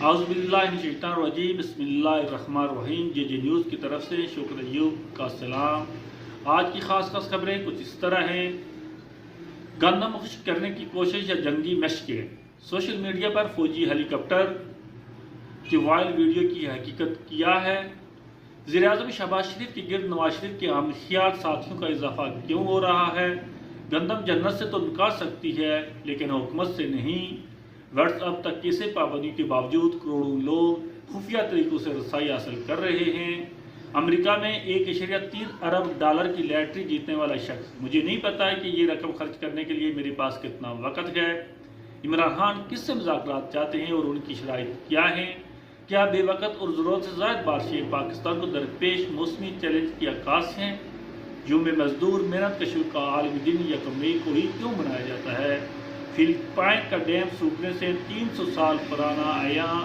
औज़ुबिल्लाहिमिनश्शैतानिर्रजीम बिस्मिल्लाहिर्रहमानिर्रहीम। जे न्यूज़ की तरफ से शुक्र अय्यूब का सलाम। आज की खास खबरें कुछ इस तरह हैं। गंदम खुश्क करने की कोशिश या जंगी मशक़ें। सोशल मीडिया पर फौजी हेलीकॉप्टर के वायरल वीडियो की हकीकत क्या है। वज़ीर-ए-आज़म शहबाज शरीफ के गिर्द नवाज शरीफ के हमख़याल साथियों का इजाफा क्यों हो रहा है। गंदम जन्नत से तो निकाल सकती है लेकिन हुकूमत से नहीं। व्हाट्सएप तक कैसे पाबंदी के बावजूद करोड़ों लोग खुफिया तरीकों से रसाई हासिल कर रहे हैं। अमेरिका में 1.3 अरब डॉलर की लॉटरी जीतने वाला शख्स। मुझे नहीं पता है कि ये रकम खर्च करने के लिए मेरे पास कितना वक्त है। इमरान खान किससे मुज़ाकरात चाहते हैं और उनकी शराइत क्या हैं। क्या बेवकत और ज़रूरत से ज़ायद बारिशें पाकिस्तान को दरपेश मौसमी चैलेंज की अक्कास हैं। यूम मजदूर मेहनत कशों का आलमी दिन 1 मई को ही क्यों मनाया जाता है। फिलिपाइन का डैम सूखने से 300 साल पुराना आया